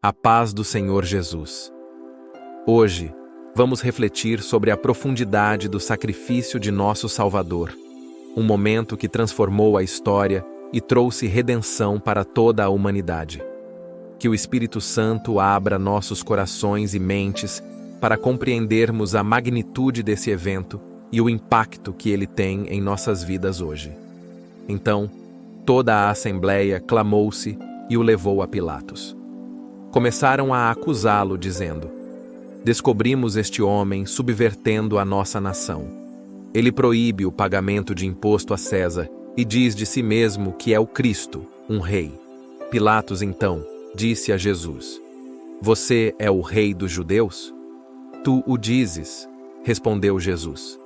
A paz do Senhor Jesus. Hoje, vamos refletir sobre a profundidade do sacrifício de nosso Salvador, um momento que transformou a história e trouxe redenção para toda a humanidade. Que o Espírito Santo abra nossos corações e mentes para compreendermos a magnitude desse evento e o impacto que ele tem em nossas vidas hoje. Então, toda a Assembleia clamou-se e o levou a Pilatos. Começaram a acusá-lo, dizendo: descobrimos este homem subvertendo a nossa nação. Ele proíbe o pagamento de imposto a César e diz de si mesmo que é o Cristo, um rei. Pilatos, então, disse a Jesus: você é o rei dos judeus? Tu o dizes, respondeu Jesus.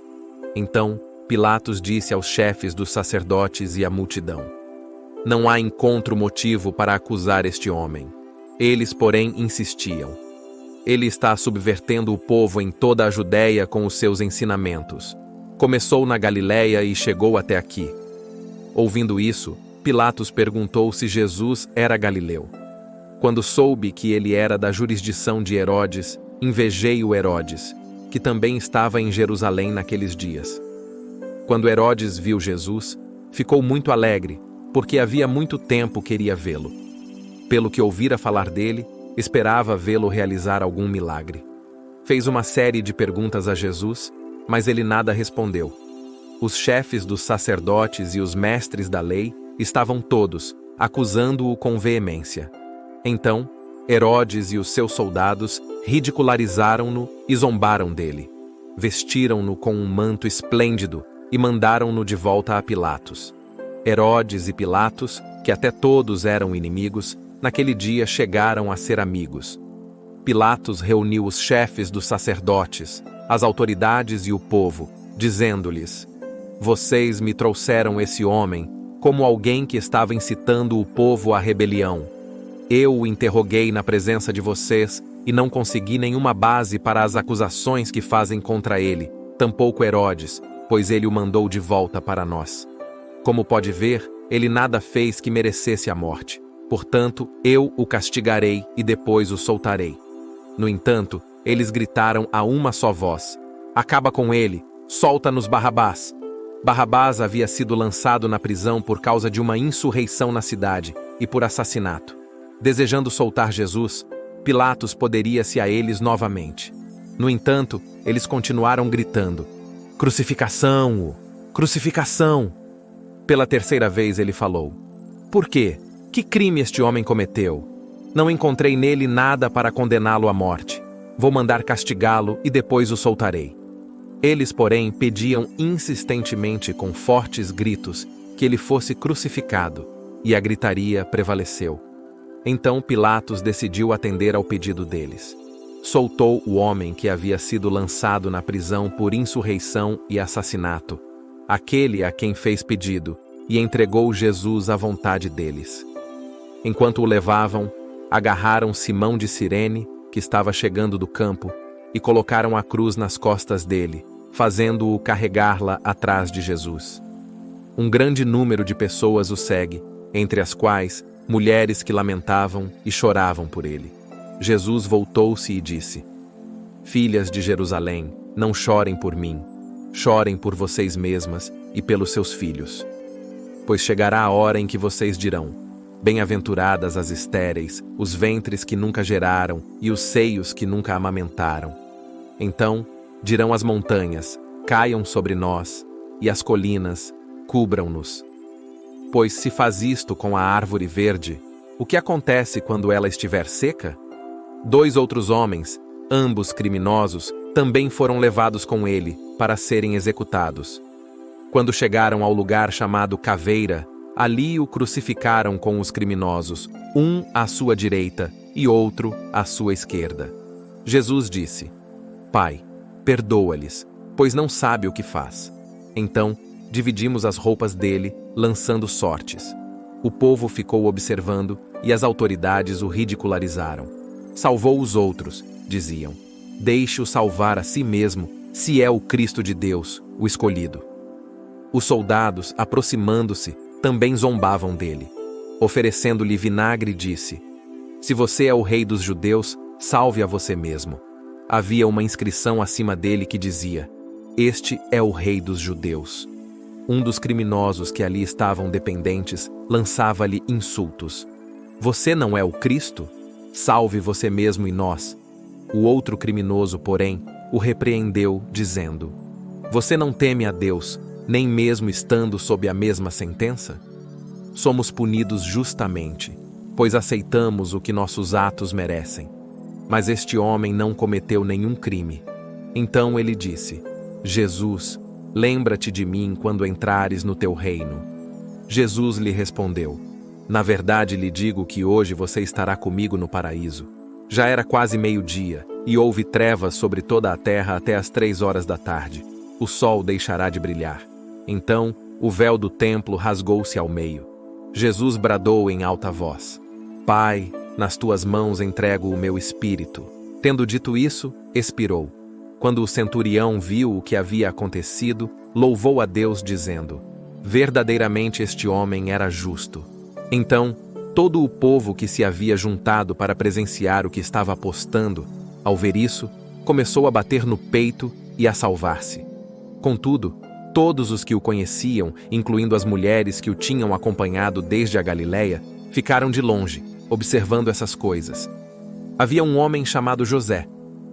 Então, Pilatos disse aos chefes dos sacerdotes e à multidão: não há encontro motivo para acusar este homem. Eles, porém, insistiam: ele está subvertendo o povo em toda a Judéia com os seus ensinamentos. Começou na Galiléia e chegou até aqui. Ouvindo isso, Pilatos perguntou se Jesus era galileu. Quando soube que ele era da jurisdição de Herodes, invejei o Herodes, que também estava em Jerusalém naqueles dias. Quando Herodes viu Jesus, ficou muito alegre, porque havia muito tempo queria vê-lo. Pelo que ouvira falar dele, esperava vê-lo realizar algum milagre. Fez uma série de perguntas a Jesus, mas ele nada respondeu. Os chefes dos sacerdotes e os mestres da lei estavam todos acusando-o com veemência. Então, Herodes e os seus soldados ridicularizaram-no e zombaram dele. Vestiram-no com um manto esplêndido e mandaram-no de volta a Pilatos. Herodes e Pilatos, que até todos eram inimigos, naquele dia chegaram a ser amigos. Pilatos reuniu os chefes dos sacerdotes, as autoridades e o povo, dizendo-lhes: vocês me trouxeram esse homem como alguém que estava incitando o povo à rebelião. Eu o interroguei na presença de vocês e não consegui nenhuma base para as acusações que fazem contra ele, tampouco Herodes, pois ele o mandou de volta para nós. Como pode ver, ele nada fez que merecesse a morte. Portanto, eu o castigarei e depois o soltarei. No entanto, eles gritaram a uma só voz: acaba com ele, solta-nos Barrabás. Barrabás havia sido lançado na prisão por causa de uma insurreição na cidade e por assassinato. Desejando soltar Jesus, Pilatos poderia-se a eles novamente. No entanto, eles continuaram gritando: crucificação-o! Crucificação! Pela terceira vez ele falou: por quê? Que crime este homem cometeu? Não encontrei nele nada para condená-lo à morte. Vou mandar castigá-lo e depois o soltarei. Eles, porém, pediam insistentemente com fortes gritos que ele fosse crucificado, e a gritaria prevaleceu. Então Pilatos decidiu atender ao pedido deles. Soltou o homem que havia sido lançado na prisão por insurreição e assassinato, aquele a quem fez pedido, e entregou Jesus à vontade deles. Enquanto o levavam, agarraram Simão de Cirene, que estava chegando do campo, e colocaram a cruz nas costas dele, fazendo-o carregá-la atrás de Jesus. Um grande número de pessoas o segue, entre as quais mulheres que lamentavam e choravam por ele. Jesus voltou-se e disse: filhas de Jerusalém, não chorem por mim, chorem por vocês mesmas e pelos seus filhos. Pois chegará a hora em que vocês dirão: bem-aventuradas as estéreis, os ventres que nunca geraram e os seios que nunca amamentaram. Então dirão as montanhas: caiam sobre nós, e as colinas: cubram-nos. Pois se faz isto com a árvore verde, o que acontece quando ela estiver seca? 2 outros homens, ambos criminosos, também foram levados com ele para serem executados. Quando chegaram ao lugar chamado Caveira, ali o crucificaram com os criminosos, um à sua direita e outro à sua esquerda. Jesus disse: Pai, perdoa-lhes, pois não sabe o que faz. Então, dividimos as roupas dele, lançando sortes. O povo ficou observando e as autoridades o ridicularizaram. Salvou os outros, diziam. Deixe-o salvar a si mesmo, se é o Cristo de Deus, o escolhido. Os soldados, aproximando-se, também zombavam dele. Oferecendo-lhe vinagre, disse: Se você é o rei dos judeus, salve a você mesmo. Havia uma inscrição acima dele que dizia: Este é o rei dos judeus. Um dos criminosos que ali estavam dependentes lançava-lhe insultos. Você não é o Cristo? Salve você mesmo e nós. O outro criminoso, porém, o repreendeu, dizendo: Você não teme a Deus, nem mesmo estando sob a mesma sentença? Somos punidos justamente, pois aceitamos o que nossos atos merecem. Mas este homem não cometeu nenhum crime. Então ele disse: Jesus, lembra-te de mim quando entrares no teu reino. Jesus lhe respondeu: Na verdade lhe digo que hoje você estará comigo no paraíso. Já era quase meio-dia, e houve trevas sobre toda a terra até as 3 horas da tarde. O sol deixará de brilhar. Então, o véu do templo rasgou-se ao meio. Jesus bradou em alta voz: Pai, nas tuas mãos entrego o meu espírito. Tendo dito isso, expirou. Quando o centurião viu o que havia acontecido, louvou a Deus, dizendo: Verdadeiramente este homem era justo. Então, todo o povo que se havia juntado para presenciar o que estava apostando, ao ver isso, começou a bater no peito e a salvar-se. Contudo, todos os que o conheciam, incluindo as mulheres que o tinham acompanhado desde a Galiléia, ficaram de longe, observando essas coisas. Havia um homem chamado José,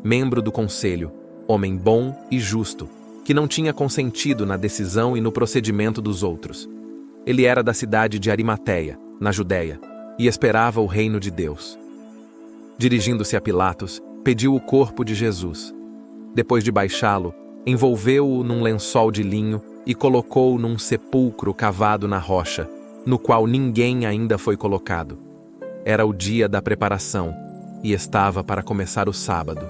membro do conselho, homem bom e justo, que não tinha consentido na decisão e no procedimento dos outros. Ele era da cidade de Arimateia, na Judéia, e esperava o reino de Deus. Dirigindo-se a Pilatos, pediu o corpo de Jesus. Depois de baixá-lo, envolveu-o num lençol de linho e colocou-o num sepulcro cavado na rocha, no qual ninguém ainda foi colocado. Era o dia da preparação, e estava para começar o sábado.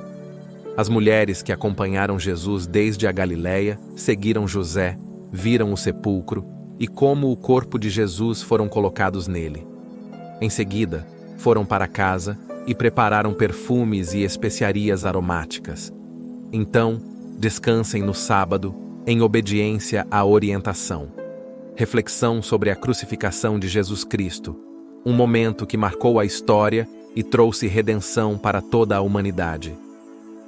As mulheres que acompanharam Jesus desde a Galiléia seguiram José, viram o sepulcro e como o corpo de Jesus foram colocados nele. Em seguida, foram para casa e prepararam perfumes e especiarias aromáticas. Então, descansem no sábado, em obediência à orientação. Reflexão sobre a crucificação de Jesus Cristo, um momento que marcou a história e trouxe redenção para toda a humanidade.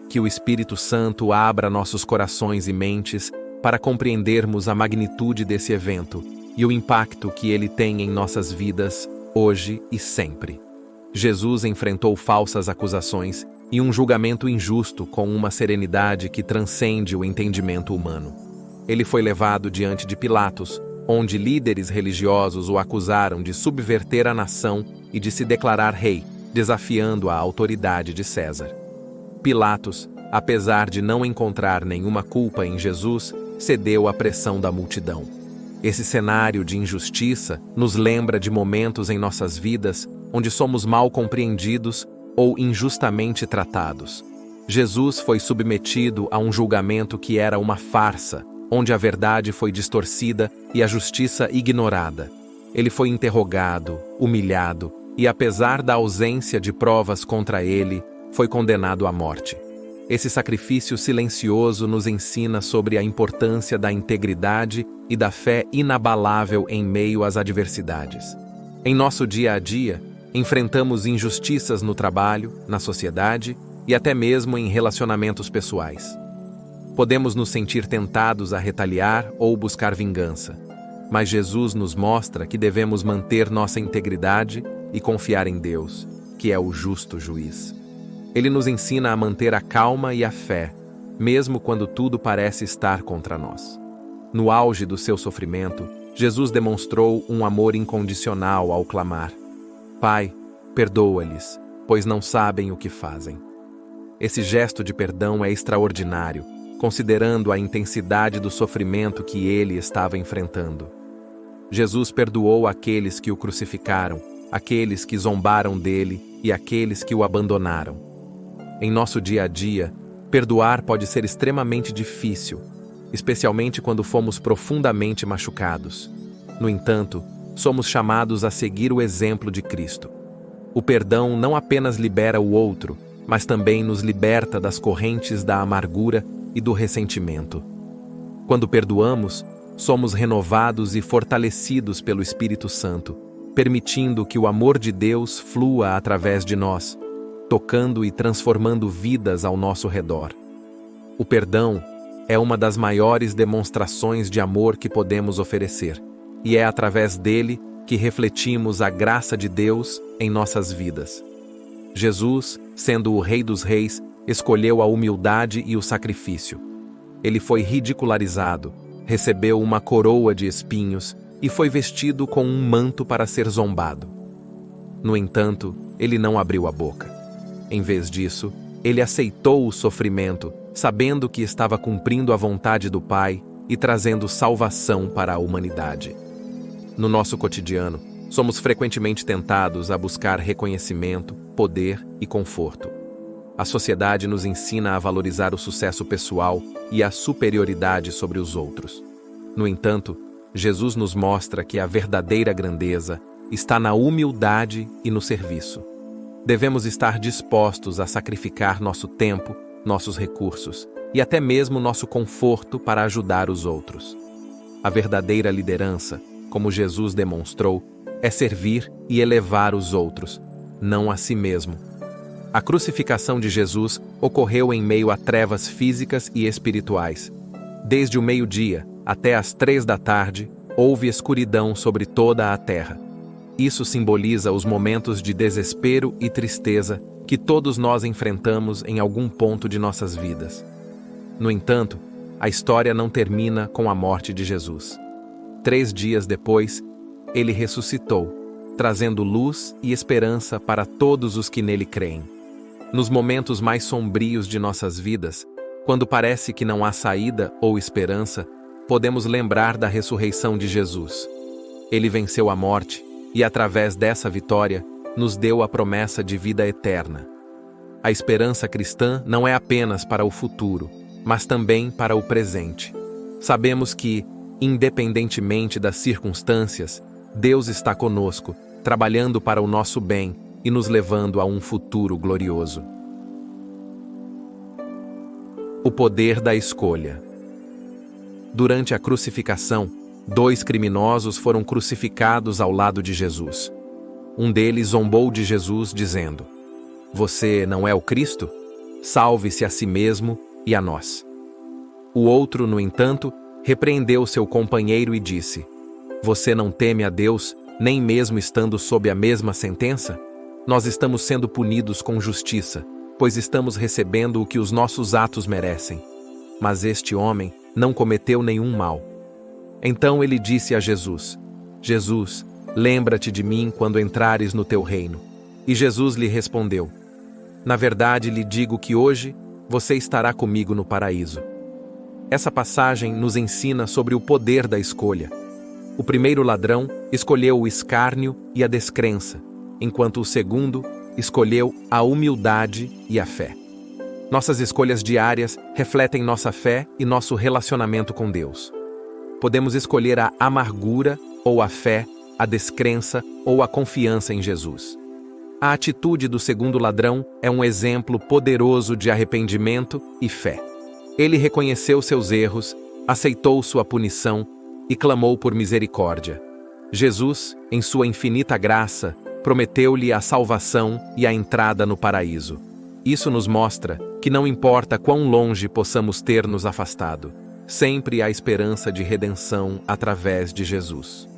Que o Espírito Santo abra nossos corações e mentes para compreendermos a magnitude desse evento e o impacto que ele tem em nossas vidas, hoje e sempre. Jesus enfrentou falsas acusações e um julgamento injusto com uma serenidade que transcende o entendimento humano. Ele foi levado diante de Pilatos, onde líderes religiosos o acusaram de subverter a nação e de se declarar rei, desafiando a autoridade de César. Pilatos, apesar de não encontrar nenhuma culpa em Jesus, cedeu à pressão da multidão. Esse cenário de injustiça nos lembra de momentos em nossas vidas onde somos mal compreendidos ou injustamente tratados. Jesus foi submetido a um julgamento que era uma farsa, onde a verdade foi distorcida e a justiça ignorada. Ele foi interrogado, humilhado e, apesar da ausência de provas contra ele, foi condenado à morte. Esse sacrifício silencioso nos ensina sobre a importância da integridade e da fé inabalável em meio às adversidades. Em nosso dia a dia, enfrentamos injustiças no trabalho, na sociedade e até mesmo em relacionamentos pessoais. Podemos nos sentir tentados a retaliar ou buscar vingança, mas Jesus nos mostra que devemos manter nossa integridade e confiar em Deus, que é o justo juiz. Ele nos ensina a manter a calma e a fé, mesmo quando tudo parece estar contra nós. No auge do seu sofrimento, Jesus demonstrou um amor incondicional ao clamar: Pai, perdoa-lhes, pois não sabem o que fazem. Esse gesto de perdão é extraordinário, considerando a intensidade do sofrimento que ele estava enfrentando. Jesus perdoou aqueles que o crucificaram, aqueles que zombaram dele e aqueles que o abandonaram. Em nosso dia a dia, perdoar pode ser extremamente difícil, especialmente quando fomos profundamente machucados. No entanto, somos chamados a seguir o exemplo de Cristo. O perdão não apenas libera o outro, mas também nos liberta das correntes da amargura e do ressentimento. Quando perdoamos, somos renovados e fortalecidos pelo Espírito Santo, permitindo que o amor de Deus flua através de nós, tocando e transformando vidas ao nosso redor. O perdão é uma das maiores demonstrações de amor que podemos oferecer, e é através dele que refletimos a graça de Deus em nossas vidas. Jesus, sendo o Rei dos Reis, escolheu a humildade e o sacrifício. Ele foi ridicularizado, recebeu uma coroa de espinhos e foi vestido com um manto para ser zombado. No entanto, ele não abriu a boca. Em vez disso, ele aceitou o sofrimento, sabendo que estava cumprindo a vontade do Pai e trazendo salvação para a humanidade. No nosso cotidiano, somos frequentemente tentados a buscar reconhecimento, poder e conforto. A sociedade nos ensina a valorizar o sucesso pessoal e a superioridade sobre os outros. No entanto, Jesus nos mostra que a verdadeira grandeza está na humildade e no serviço. Devemos estar dispostos a sacrificar nosso tempo, nossos recursos e até mesmo nosso conforto para ajudar os outros. A verdadeira liderança, como Jesus demonstrou, é servir e elevar os outros, não a si mesmo. A crucificação de Jesus ocorreu em meio a trevas físicas e espirituais. Desde o meio-dia até as 3 da tarde, houve escuridão sobre toda a terra. Isso simboliza os momentos de desespero e tristeza que todos nós enfrentamos em algum ponto de nossas vidas. No entanto, a história não termina com a morte de Jesus. 3 dias depois, ele ressuscitou, trazendo luz e esperança para todos os que nele creem. Nos momentos mais sombrios de nossas vidas, quando parece que não há saída ou esperança, podemos lembrar da ressurreição de Jesus. Ele venceu a morte e, através dessa vitória, nos deu a promessa de vida eterna. A esperança cristã não é apenas para o futuro, mas também para o presente. Sabemos que, independentemente das circunstâncias, Deus está conosco, trabalhando para o nosso bem e nos levando a um futuro glorioso. O poder da escolha. Durante a crucificação, 2 criminosos foram crucificados ao lado de Jesus. Um deles zombou de Jesus, dizendo: "Você não é o Cristo? Salve-se a si mesmo e a nós." O outro, no entanto, repreendeu seu companheiro e disse: "Você não teme a Deus, nem mesmo estando sob a mesma sentença? Nós estamos sendo punidos com justiça, pois estamos recebendo o que os nossos atos merecem. Mas este homem não cometeu nenhum mal." Então ele disse a Jesus: "Jesus, lembra-te de mim quando entrares no teu reino." E Jesus lhe respondeu: "Na verdade lhe digo que hoje você estará comigo no paraíso." Essa passagem nos ensina sobre o poder da escolha. O primeiro ladrão escolheu o escárnio e a descrença, enquanto o segundo escolheu a humildade e a fé. Nossas escolhas diárias refletem nossa fé e nosso relacionamento com Deus. Podemos escolher a amargura ou a fé, a descrença ou a confiança em Jesus. A atitude do segundo ladrão é um exemplo poderoso de arrependimento e fé. Ele reconheceu seus erros, aceitou sua punição e clamou por misericórdia. Jesus, em sua infinita graça, prometeu-lhe a salvação e a entrada no paraíso. Isso nos mostra que não importa quão longe possamos ter nos afastado, sempre há esperança de redenção através de Jesus.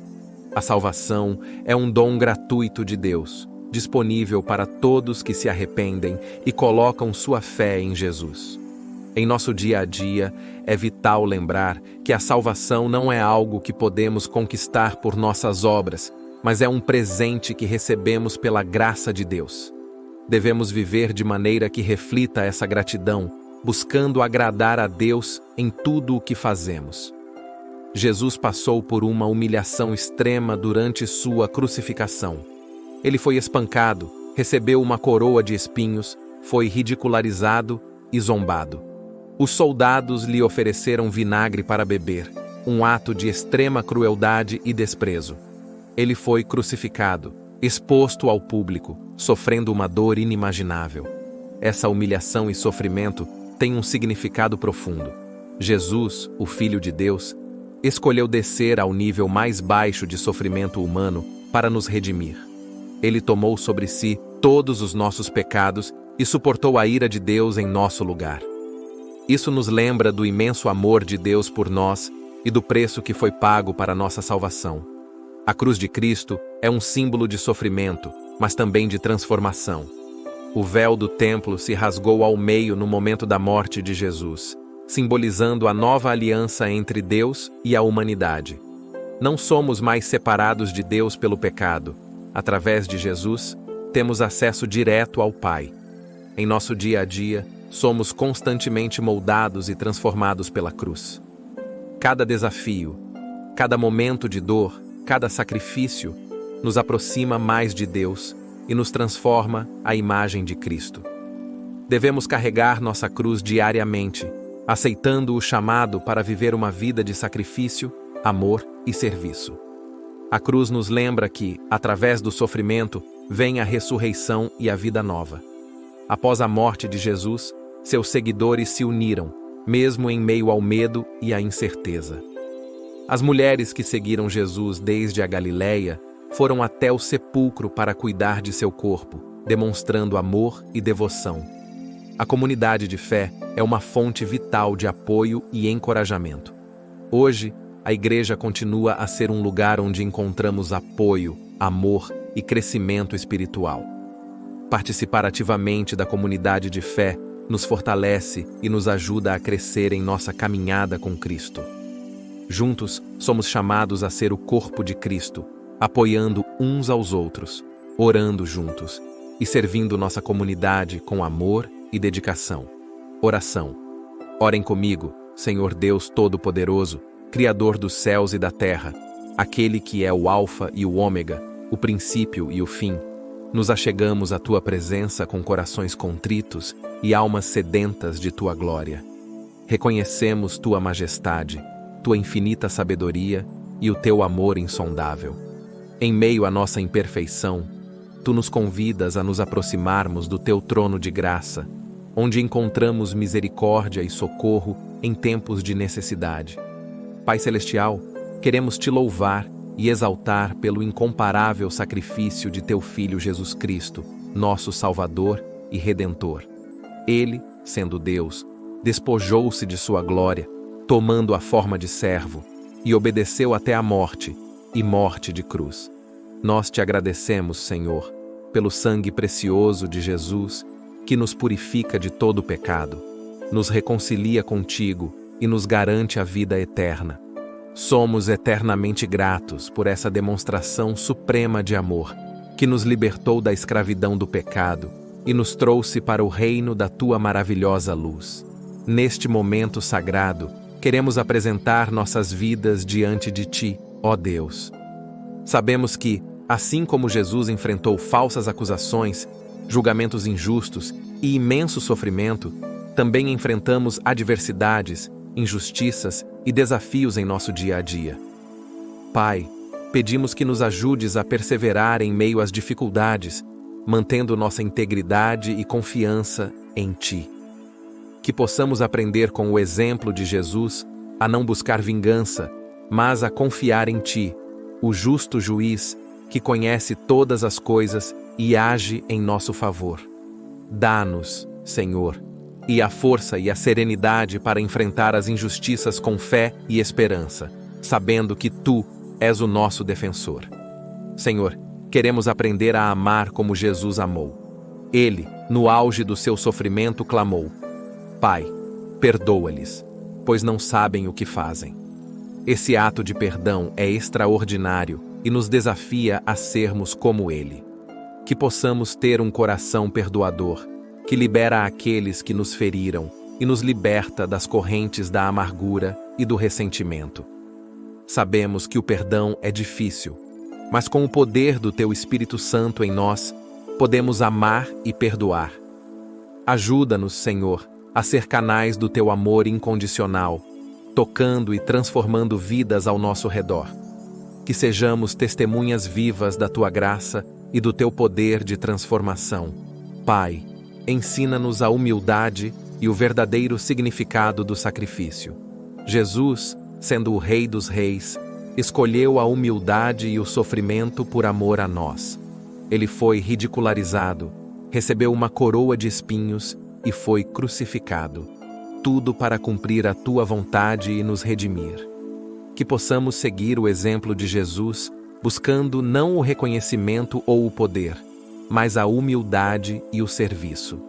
A salvação é um dom gratuito de Deus, disponível para todos que se arrependem e colocam sua fé em Jesus. Em nosso dia a dia, é vital lembrar que a salvação não é algo que podemos conquistar por nossas obras, mas é um presente que recebemos pela graça de Deus. Devemos viver de maneira que reflita essa gratidão, buscando agradar a Deus em tudo o que fazemos. Jesus passou por uma humilhação extrema durante sua crucificação. Ele foi espancado, recebeu uma coroa de espinhos, foi ridicularizado e zombado. Os soldados lhe ofereceram vinagre para beber, um ato de extrema crueldade e desprezo. Ele foi crucificado, exposto ao público, sofrendo uma dor inimaginável. Essa humilhação e sofrimento têm um significado profundo. Jesus, o Filho de Deus, escolheu descer ao nível mais baixo de sofrimento humano para nos redimir. Ele tomou sobre si todos os nossos pecados e suportou a ira de Deus em nosso lugar. Isso nos lembra do imenso amor de Deus por nós e do preço que foi pago para nossa salvação. A cruz de Cristo é um símbolo de sofrimento, mas também de transformação. O véu do templo se rasgou ao meio no momento da morte de Jesus, simbolizando a nova aliança entre Deus e a humanidade. Não somos mais separados de Deus pelo pecado. Através de Jesus, temos acesso direto ao Pai. Em nosso dia a dia, somos constantemente moldados e transformados pela cruz. Cada desafio, cada momento de dor, cada sacrifício, nos aproxima mais de Deus e nos transforma à imagem de Cristo. Devemos carregar nossa cruz diariamente, aceitando o chamado para viver uma vida de sacrifício, amor e serviço. A cruz nos lembra que, através do sofrimento, vem a ressurreição e a vida nova. Após a morte de Jesus, seus seguidores se uniram, mesmo em meio ao medo e à incerteza. As mulheres que seguiram Jesus desde a Galileia foram até o sepulcro para cuidar de seu corpo, demonstrando amor e devoção. A comunidade de fé é uma fonte vital de apoio e encorajamento. Hoje, a igreja continua a ser um lugar onde encontramos apoio, amor e crescimento espiritual. Participar ativamente da comunidade de fé nos fortalece e nos ajuda a crescer em nossa caminhada com Cristo. Juntos, somos chamados a ser o corpo de Cristo, apoiando uns aos outros, orando juntos e servindo nossa comunidade com amor e dedicação. Oração. Orem comigo, Senhor Deus Todo-Poderoso, Criador dos céus e da terra, aquele que é o Alfa e o Ômega, o princípio e o fim. Nos achegamos à Tua presença com corações contritos e almas sedentas de Tua glória. Reconhecemos Tua majestade, Tua infinita sabedoria e o Teu amor insondável. Em meio à nossa imperfeição, Tu nos convidas a nos aproximarmos do Teu trono de graça, onde encontramos misericórdia e socorro em tempos de necessidade. Pai Celestial, queremos Te louvar e exaltar pelo incomparável sacrifício de Teu Filho Jesus Cristo, nosso Salvador e Redentor. Ele, sendo Deus, despojou-se de sua glória, tomando a forma de servo, e obedeceu até a morte, e morte de cruz. Nós Te agradecemos, Senhor, pelo sangue precioso de Jesus, que nos purifica de todo o pecado, nos reconcilia contigo e nos garante a vida eterna. Somos eternamente gratos por essa demonstração suprema de amor, que nos libertou da escravidão do pecado e nos trouxe para o reino da Tua maravilhosa luz. Neste momento sagrado, queremos apresentar nossas vidas diante de Ti, ó Deus. Sabemos que, assim como Jesus enfrentou falsas acusações, julgamentos injustos e imenso sofrimento, também enfrentamos adversidades, injustiças e desafios em nosso dia a dia. Pai, pedimos que nos ajudes a perseverar em meio às dificuldades, mantendo nossa integridade e confiança em Ti. Que possamos aprender com o exemplo de Jesus a não buscar vingança, mas a confiar em Ti, o justo juiz que conhece todas as coisas e age em nosso favor. Dá-nos, Senhor, e a força e a serenidade para enfrentar as injustiças com fé e esperança, sabendo que Tu és o nosso defensor. Senhor, queremos aprender a amar como Jesus amou. Ele, no auge do seu sofrimento, clamou: Pai, perdoa-lhes, pois não sabem o que fazem. Esse ato de perdão é extraordinário e nos desafia a sermos como Ele. Que possamos ter um coração perdoador, que libera aqueles que nos feriram e nos liberta das correntes da amargura e do ressentimento. Sabemos que o perdão é difícil, mas com o poder do Teu Espírito Santo em nós, podemos amar e perdoar. Ajuda-nos, Senhor, a ser canais do Teu amor incondicional, tocando e transformando vidas ao nosso redor. Que sejamos testemunhas vivas da Tua graça e do Teu poder de transformação. Pai, ensina-nos a humildade e o verdadeiro significado do sacrifício. Jesus, sendo o Rei dos Reis, escolheu a humildade e o sofrimento por amor a nós. Ele foi ridicularizado, recebeu uma coroa de espinhos e foi crucificado. Tudo para cumprir a tua vontade e nos redimir. Que possamos seguir o exemplo de Jesus, buscando não o reconhecimento ou o poder, mas a humildade e o serviço.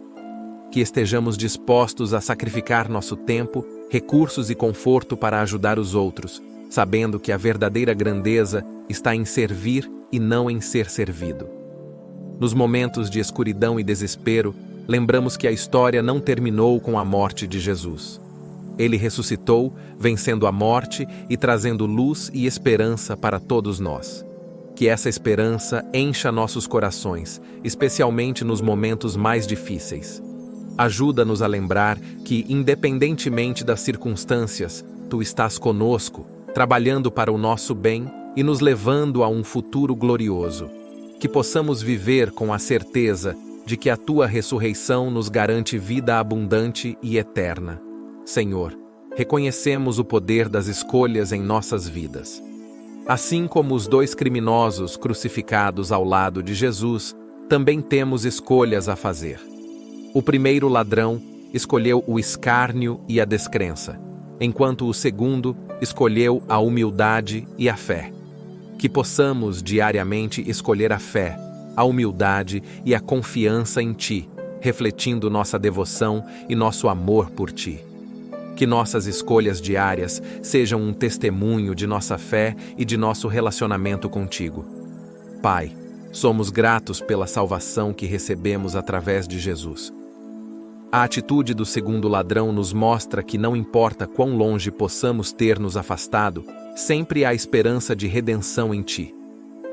Que estejamos dispostos a sacrificar nosso tempo, recursos e conforto para ajudar os outros, sabendo que a verdadeira grandeza está em servir e não em ser servido. Nos momentos de escuridão e desespero, lembramos que a história não terminou com a morte de Jesus. Ele ressuscitou, vencendo a morte e trazendo luz e esperança para todos nós. Que essa esperança encha nossos corações, especialmente nos momentos mais difíceis. Ajuda-nos a lembrar que, independentemente das circunstâncias, Tu estás conosco, trabalhando para o nosso bem e nos levando a um futuro glorioso. Que possamos viver com a certeza de que a Tua ressurreição nos garante vida abundante e eterna. Senhor, reconhecemos o poder das escolhas em nossas vidas. Assim como os 2 criminosos crucificados ao lado de Jesus, também temos escolhas a fazer. O primeiro ladrão escolheu o escárnio e a descrença, enquanto o segundo escolheu a humildade e a fé. Que possamos diariamente escolher a fé, a humildade e a confiança em Ti, refletindo nossa devoção e nosso amor por Ti. Que nossas escolhas diárias sejam um testemunho de nossa fé e de nosso relacionamento contigo. Pai, somos gratos pela salvação que recebemos através de Jesus. A atitude do segundo ladrão nos mostra que não importa quão longe possamos ter nos afastado, sempre há esperança de redenção em Ti.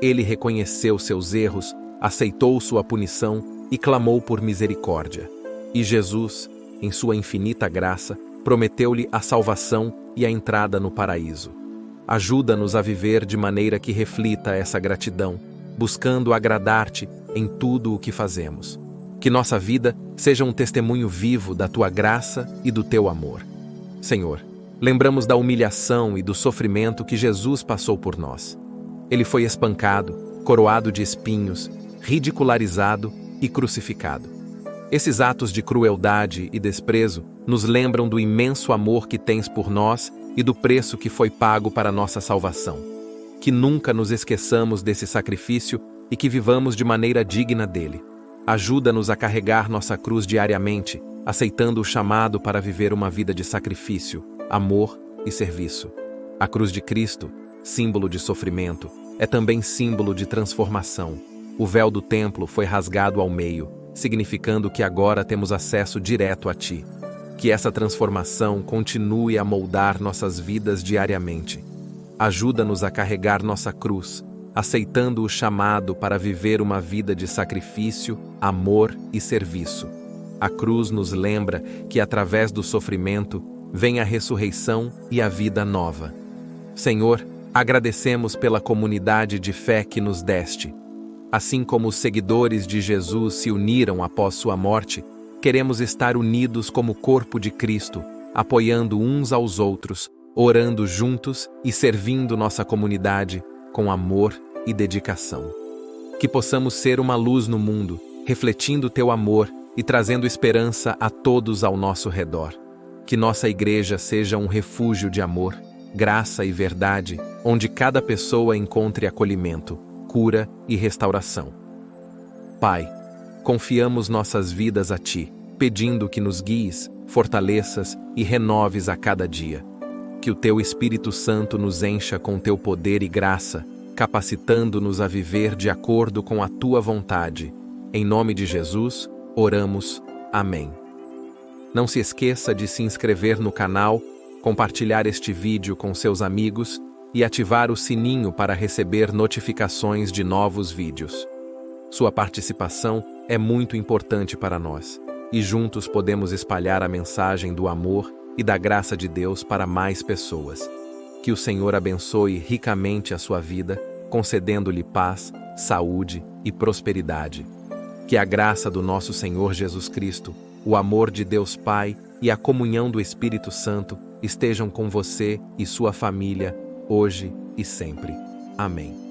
Ele reconheceu seus erros, aceitou sua punição e clamou por misericórdia. E Jesus, em sua infinita graça, prometeu-lhe a salvação e a entrada no paraíso. Ajuda-nos a viver de maneira que reflita essa gratidão, buscando agradar-te em tudo o que fazemos. Que nossa vida seja um testemunho vivo da Tua graça e do Teu amor. Senhor, lembramos da humilhação e do sofrimento que Jesus passou por nós. Ele foi espancado, coroado de espinhos, ridicularizado e crucificado. Esses atos de crueldade e desprezo nos lembram do imenso amor que tens por nós e do preço que foi pago para nossa salvação. Que nunca nos esqueçamos desse sacrifício e que vivamos de maneira digna dele. Ajuda-nos a carregar nossa cruz diariamente, aceitando o chamado para viver uma vida de sacrifício, amor e serviço. A cruz de Cristo, símbolo de sofrimento, é também símbolo de transformação. O véu do templo foi rasgado ao meio, significando que agora temos acesso direto a Ti. Que essa transformação continue a moldar nossas vidas diariamente. Ajuda-nos a carregar nossa cruz, aceitando o chamado para viver uma vida de sacrifício, amor e serviço. A cruz nos lembra que através do sofrimento vem a ressurreição e a vida nova. Senhor, agradecemos pela comunidade de fé que nos deste. Assim como os seguidores de Jesus se uniram após sua morte, queremos estar unidos como corpo de Cristo, apoiando uns aos outros, orando juntos e servindo nossa comunidade com amor e dedicação. Que possamos ser uma luz no mundo, refletindo Teu amor e trazendo esperança a todos ao nosso redor. Que nossa igreja seja um refúgio de amor, graça e verdade, onde cada pessoa encontre acolhimento, cura e restauração. Pai, confiamos nossas vidas a Ti, pedindo que nos guies, fortaleças e renoves a cada dia. Que o Teu Espírito Santo nos encha com Teu poder e graça, capacitando-nos a viver de acordo com a Tua vontade. Em nome de Jesus, oramos. Amém. Não se esqueça de se inscrever no canal, compartilhar este vídeo com seus amigos e ativar o sininho para receber notificações de novos vídeos. Sua participação é muito importante para nós, e juntos podemos espalhar a mensagem do amor e da graça de Deus para mais pessoas. Que o Senhor abençoe ricamente a sua vida, concedendo-lhe paz, saúde e prosperidade. Que a graça do nosso Senhor Jesus Cristo, o amor de Deus Pai e a comunhão do Espírito Santo estejam com você e sua família, hoje e sempre. Amém.